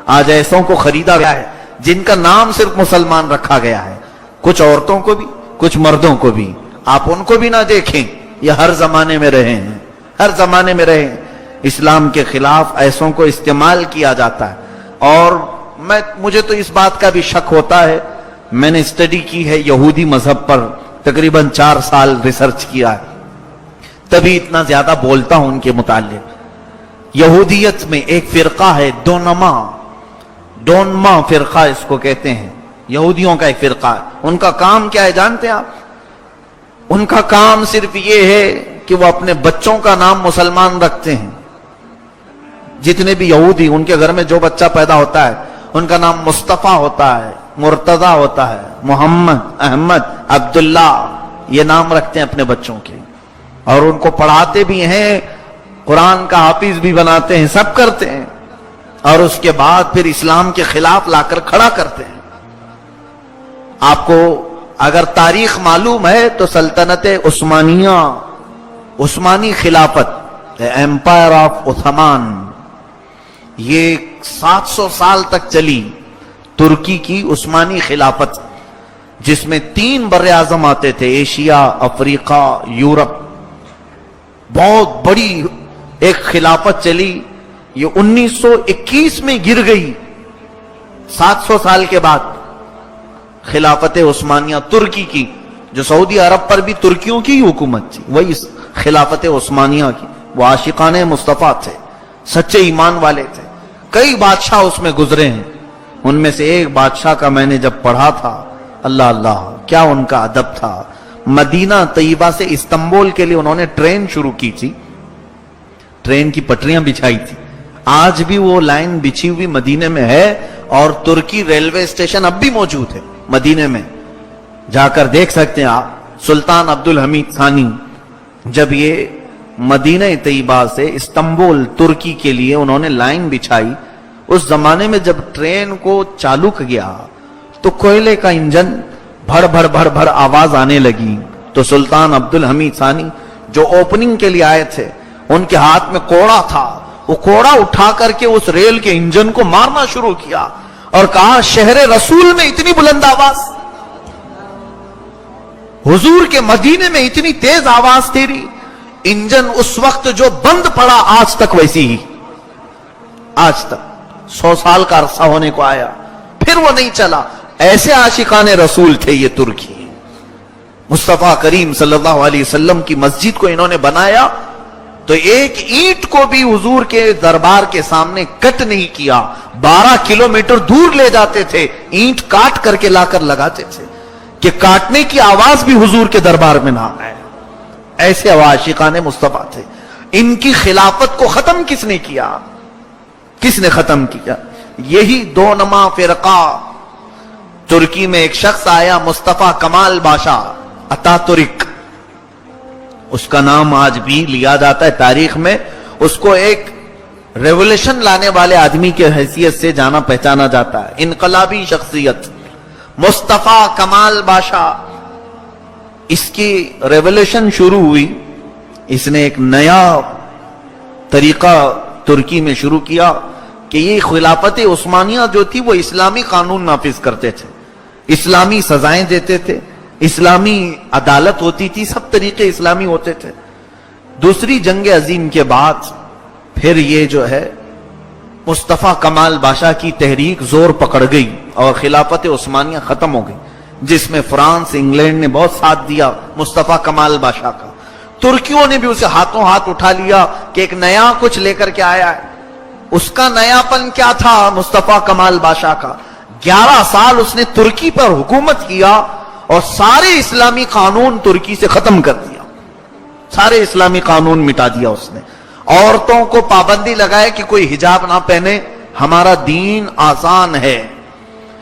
آج ایسوں کو خریدا گیا ہے جن کا نام صرف مسلمان رکھا گیا ہے، کچھ عورتوں کو بھی کچھ مردوں کو بھی. آپ ان کو بھی نہ دیکھیں، یہ ہر زمانے میں رہے ہیں، ہر زمانے میں رہے ہیں. اسلام کے خلاف ایسوں کو استعمال کیا جاتا ہے. اور مجھے تو اس بات کا بھی شک ہوتا ہے، میں نے اسٹڈی کی ہے یہودی مذہب پر، تقریباً 4 سال ریسرچ کیا ہے، تبھی اتنا زیادہ بولتا ہوں ان کے متعلق. یہودیت میں ایک فرقہ ہے ڈونما فرقہ اس کو کہتے ہیں، یہودیوں کا ایک فرقہ ہے. ان کا کام کیا ہے جانتے ہیں آپ؟ ان کا کام صرف یہ ہے کہ وہ اپنے بچوں کا نام مسلمان رکھتے ہیں. جتنے بھی یہودی، ان کے گھر میں جو بچہ پیدا ہوتا ہے ان کا نام مصطفیٰ ہوتا ہے، مرتضی ہوتا ہے، محمد، احمد، عبداللہ، یہ نام رکھتے ہیں اپنے بچوں کے. اور ان کو پڑھاتے بھی ہیں، قرآن کا حافظ بھی بناتے ہیں، سب کرتے ہیں. اور اس کے بعد پھر اسلام کے خلاف لا کر کھڑا کرتے ہیں. آپ کو اگر تاریخ معلوم ہے تو سلطنت عثمانیہ، عثمانی خلافت، ایمپائر آف عثمان، یہ 700 سال تک چلی. ترکی کی عثمانی خلافت، جس میں 3 بر اعظم آتے تھے، ایشیا، افریقہ، یورپ. بہت بڑی ایک خلافت چلی. یہ 1921 میں گر گئی. 700 سال کے بعد خلافت عثمانیہ ترکی کی، جو سعودی عرب پر بھی ترکیوں کی حکومت تھی، وہی خلافت عثمانیہ کی. وہ عاشقان مصطفیٰ تھے، سچے ایمان والے تھے. کئی بادشاہ اس میں گزرے ہیں. ان میں سے ایک بادشاہ کا میں نے جب پڑھا تھا، اللہ اللہ کیا ان کا ادب تھا. مدینہ طیبہ سے استنبول کے لیے انہوں نے ٹرین شروع کی تھی، ٹرین کی پٹریاں بچھائی تھی. آج بھی وہ لائن بچھی ہوئی مدینے میں ہے، اور ترکی ریلوے اسٹیشن اب بھی موجود ہے مدینے میں، جا کر دیکھ سکتے ہیں آپ. سلطان عبدالحمید ثانی جب یہ مدینہ طیبہ سے استنبول ترکی کے لیے انہوں نے لائن بچھائی، اس زمانے میں جب ٹرین کو چالو کیا تو کوئلے کا انجن بھڑ بھڑ بھڑ بھڑ آواز آنے لگی. تو سلطان عبدالحمید ثانی جو اوپننگ کے لیے آئے تھے، ان کے ہاتھ میں کوڑا تھا. وہ کوڑا اٹھا کر کے اس ریل کے انجن کو مارنا شروع کیا اور کہا، شہر رسول میں اتنی بلند آواز، حضور کے مدینے میں اتنی تیز آواز تیری. انجن اس وقت جو بند پڑا، آج تک ویسی ہی، آج تک 100 سال کا عرصہ ہونے کو آیا، پھر وہ نہیں چلا. ایسے عاشقان رسول تھے یہ ترکی. مصطفیٰ کریم صلی اللہ علیہ وسلم کی مسجد کو انہوں نے بنایا تو ایک اینٹ کو بھی حضور کے دربار کے سامنے کٹ نہیں کیا. 12 کلومیٹر دور لے جاتے تھے، اینٹ کاٹ کر کے لا کر لگاتے تھے کہ کاٹنے کی آواز بھی حضور کے دربار میں نہ آئے. ایسے عاشقان مصطفیٰ تھے. ان کی خلافت کو ختم کس نے کیا؟ کس نے ختم کیا؟ یہی دونما فرقہ. ترکی میں ایک شخص آیا، مصطفیٰ کمال باشا اتا ترک، اس کا نام آج بھی لیا جاتا ہے تاریخ میں. اس کو ایک ریولوشن لانے والے آدمی کے حیثیت سے جانا پہچانا جاتا ہے، انقلابی شخصیت مصطفیٰ کمال باشا. اس کی ریولوشن شروع ہوئی، اس نے ایک نیا طریقہ ترکی میں شروع کیا کہ یہ خلافت عثمانیہ جو تھی وہ اسلامی قانون نافذ کرتے تھے، اسلامی سزائیں دیتے تھے، اسلامی عدالت ہوتی تھی، سب طریقے اسلامی ہوتے تھے. دوسری جنگ عظیم کے بعد پھر یہ جو ہے مصطفیٰ کمال باشا کی تحریک زور پکڑ گئی اور خلافت عثمانیہ ختم ہو گئی، جس میں فرانس، انگلینڈ نے بہت ساتھ دیا مصطفیٰ کمال باشا کا. ترکیوں نے بھی اسے ہاتھوں ہاتھ اٹھا لیا کہ ایک نیا کچھ لے کر کے آیا ہے. اس کا نیا پن کیا تھا؟ مصطفیٰ کمال باشا کا 11 سال اس نے ترکی پر حکومت کیا اور سارے اسلامی قانون ترکی سے ختم کر دیا، سارے اسلامی قانون مٹا دیا اس نے. عورتوں کو پابندی لگائے کہ کوئی حجاب نہ پہنے، ہمارا دین آسان ہے.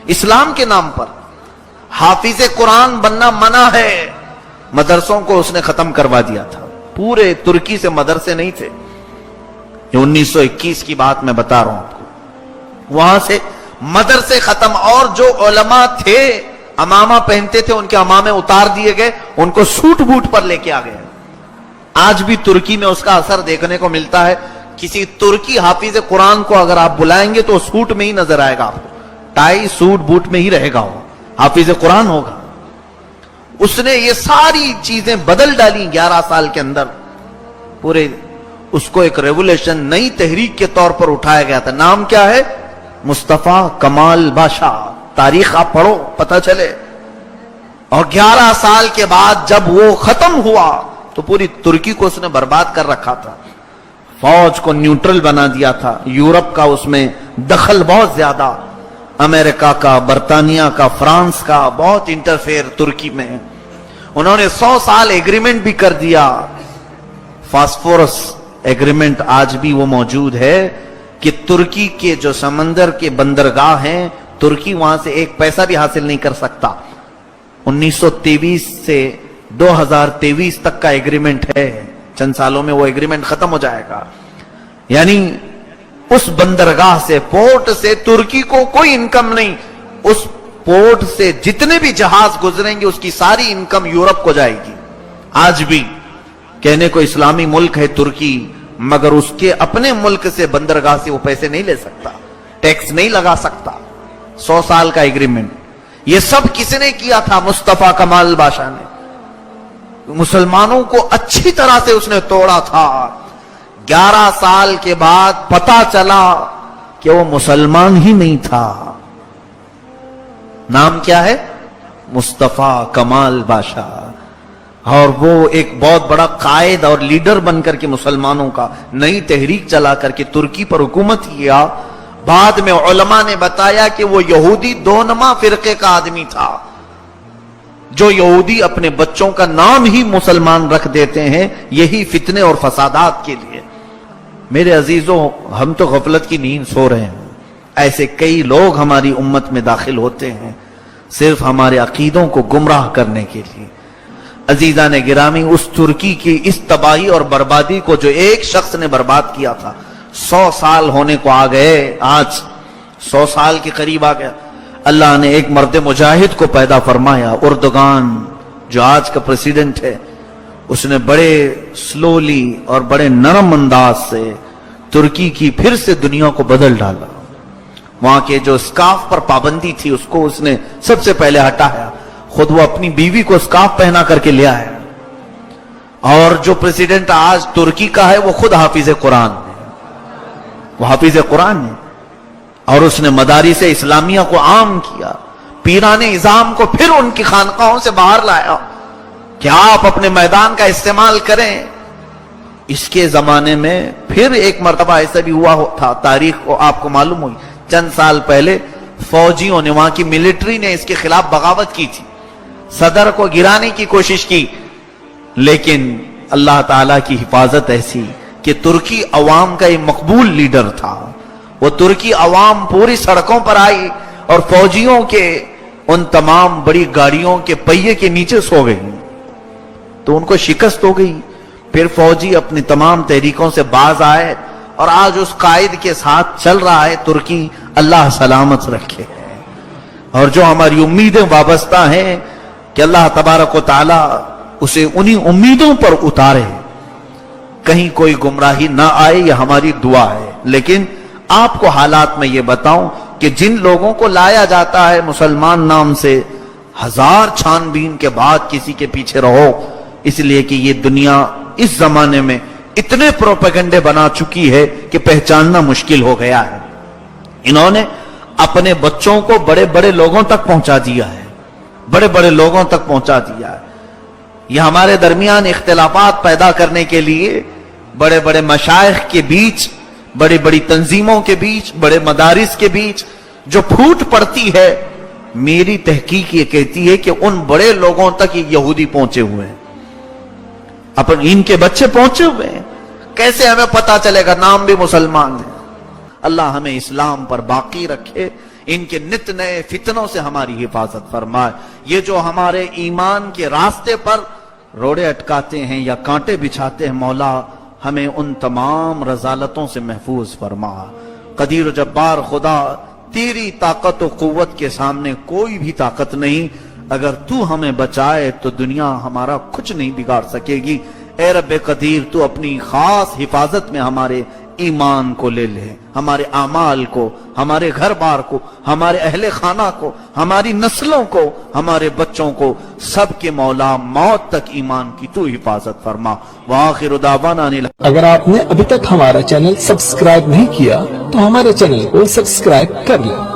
اسلام کے نام پر حافظ قرآن بننا منع ہے. مدرسوں کو اس نے ختم کروا دیا تھا. پورے ترکی سے مدرسے نہیں تھے. یہ 1921 کی بات میں بتا رہا ہوں آپ کو. وہاں سے مدرسے ختم، اور جو علماء تھے امامہ پہنتے تھے ان کے امامے اتار دیے گئے، ان کو سوٹ بوٹ پر لے کے آ گئے. آج بھی ترکی میں اس کا اثر دیکھنے کو ملتا ہے. کسی ترکی حافظ قرآن کو اگر آپ بلائیں گے تو سوٹ میں ہی نظر آئے گا آپ کو, ٹائی سوٹ بوٹ میں ہی رہے گا, وہ حافظ قرآن ہوگا. اس نے یہ ساری چیزیں بدل ڈالی 11 سال کے اندر. پورے اس کو ایک ریولیوشن, نئی تحریک کے طور پر اٹھایا گیا تھا. نام کیا ہے؟ مصطفیٰ کمال بادشاہ. تاریخ آپ پڑھو پتہ چلے. اور 11 سال کے بعد جب وہ ختم ہوا تو پوری ترکی کو اس نے برباد کر رکھا تھا, فوج کو نیوٹرل بنا دیا تھا. یورپ کا اس میں دخل بہت زیادہ, امریکہ کا, برطانیہ کا, فرانس کا بہت انٹرفیئر ترکی میں. انہوں نے 100 سال ایگریمنٹ بھی کر دیا. فاسفورس ایگریمنٹ آج بھی وہ موجود ہے کہ ترکی کے جو سمندر کے بندرگاہ ہیں, ترکی وہاں سے ایک پیسہ بھی حاصل نہیں کر سکتا. 1923 سے 2023 تک کا ایگریمنٹ ہے. چند سالوں میں وہ ایگریمنٹ ختم ہو جائے گا. یعنی اس بندرگاہ سے, پورٹ سے ترکی کو کوئی انکم نہیں. اس پورٹ سے جتنے بھی جہاز گزریں گے اس کی ساری انکم یورپ کو جائے گی. آج بھی کہنے کو اسلامی ملک ہے ترکی, مگر اس کے اپنے ملک سے بندرگاہ سے وہ پیسے نہیں لے سکتا, ٹیکس نہیں لگا سکتا. 100 سال کا ایگریمنٹ. یہ سب کس نے کیا تھا؟ مصطفیٰ کمال بادشاہ نے. مسلمانوں کو اچھی طرح سے اس نے توڑا تھا. 11 سال کے بعد پتا چلا کہ وہ مسلمان ہی نہیں تھا. نام کیا ہے؟ مصطفیٰ کمال بادشاہ. اور وہ ایک بہت بڑا قائد اور لیڈر بن کر کے مسلمانوں کا نئی تحریک چلا کر کے ترکی پر حکومت کیا. بعد میں علماء نے بتایا کہ وہ یہودی 2 نما فرقے کا آدمی تھا. جو یہودی اپنے بچوں کا نام ہی مسلمان رکھ دیتے ہیں یہی فتنے اور فسادات کے لیے. میرے عزیزوں, ہم تو غفلت کی نیند سو رہے ہیں. ایسے کئی لوگ ہماری امت میں داخل ہوتے ہیں صرف ہمارے عقیدوں کو گمراہ کرنے کے لیے. عزیزان گرامی, اس ترکی کی اس تباہی اور بربادی کو جو ایک شخص نے برباد کیا تھا, 100 سال ہونے کو آ گئے. آج 100 سال کے قریب آ گیا. اللہ نے ایک مرد مجاہد کو پیدا فرمایا. اردوغان جو آج کا پریزیڈنٹ ہے, اس نے بڑے سلولی اور بڑے نرم انداز سے ترکی کی پھر سے دنیا کو بدل ڈالا. وہاں کے جو اسکارف پر پابندی تھی اس کو اس نے سب سے پہلے ہٹایا. خود وہ اپنی بیوی کو اسکارف پہنا کر کے لیا ہے. اور جو پریزیڈنٹ آج ترکی کا ہے وہ خود حافظ قرآن ہے. وہ حافظ قرآن ہے. اور اس نے مدارس اسلامیہ کو عام کیا. پیران نظام کو پھر ان کی خانقاہوں سے باہر لایا کہ آپ اپنے میدان کا استعمال کریں. اس کے زمانے میں پھر ایک مرتبہ ایسا بھی ہوا تھا, تاریخ کو آپ کو معلوم ہوئی. چند سال پہلے فوجیوں نے, وہاں کی ملٹری نے اس کے خلاف بغاوت کی تھی, صدر کو گرانے کی کوشش کی. لیکن اللہ تعالیٰ کی حفاظت ایسی کہ ترکی عوام کا ایک مقبول لیڈر تھا. وہ ترکی عوام پوری سڑکوں پر آئی اور فوجیوں کے ان تمام بڑی گاڑیوں کے پہیے کے نیچے سو گئی تو ان کو شکست ہو گئی. پھر فوجی اپنی تمام تحریکوں سے باز آئے اور آج اس قائد کے ساتھ چل رہا ہے ترکی. اللہ سلامت رکھے. اور جو ہماری امیدیں وابستہ ہیں کہ اللہ تبارک و تعالی اسے انہی امیدوں پر اتارے, کہیں کوئی گمراہی نہ آئے, یہ ہماری دعا ہے. لیکن آپ کو حالات میں یہ بتاؤں کہ جن لوگوں کو لایا جاتا ہے مسلمان نام سے, 1000 چھان بین کے بعد کسی کے پیچھے رہو, اس لیے کہ یہ دنیا اس زمانے میں اتنے پروپیگنڈے بنا چکی ہے کہ پہچاننا مشکل ہو گیا ہے. انہوں نے اپنے بچوں کو بڑے بڑے لوگوں تک پہنچا دیا ہے, بڑے بڑے لوگوں تک پہنچا دیا ہے. یہ ہمارے درمیان اختلافات پیدا کرنے کے لیے بڑے بڑے مشائخ کے بیچ, بڑی بڑی تنظیموں کے بیچ, بڑے مدارس کے بیچ جو پھوٹ پڑتی ہے, میری تحقیق یہ کہتی ہے کہ ان بڑے لوگوں تک یہ یہودی پہنچے ہوئے ہیں, ان کے بچے پہنچے ہوئے ہیں. کیسے ہمیں پتا چلے گا؟ نام بھی مسلمان ہے. اللہ ہمیں اسلام پر باقی رکھے, ان کے نت نئے فتنوں سے ہماری حفاظت فرمائے. یہ جو ہمارے ایمان کے راستے پر روڑے اٹکاتے ہیں یا کانٹے بچھاتے ہیں, مولا ہمیں ان تمام رذالتوں سے محفوظ فرما. قدیر و جبار خدا, تیری طاقت و قوت کے سامنے کوئی بھی طاقت نہیں. اگر تو ہمیں بچائے تو دنیا ہمارا کچھ نہیں بگاڑ سکے گی. اے رب قدیر, تو اپنی خاص حفاظت میں ہمارے ایمان کو لے لے، ہمارے اعمال کو، ہمارے گھر بار کو، ہمارے اہل خانہ کو، ہماری نسلوں کو، ہمارے بچوں کو، سب کے مولا موت تک ایمان کی تو حفاظت فرما۔ وآخر دعوانا اگر آپ نے ابھی تک ہمارا چینل سبسکرائب نہیں کیا تو ہمارے چینل کو سبسکرائب کر لیں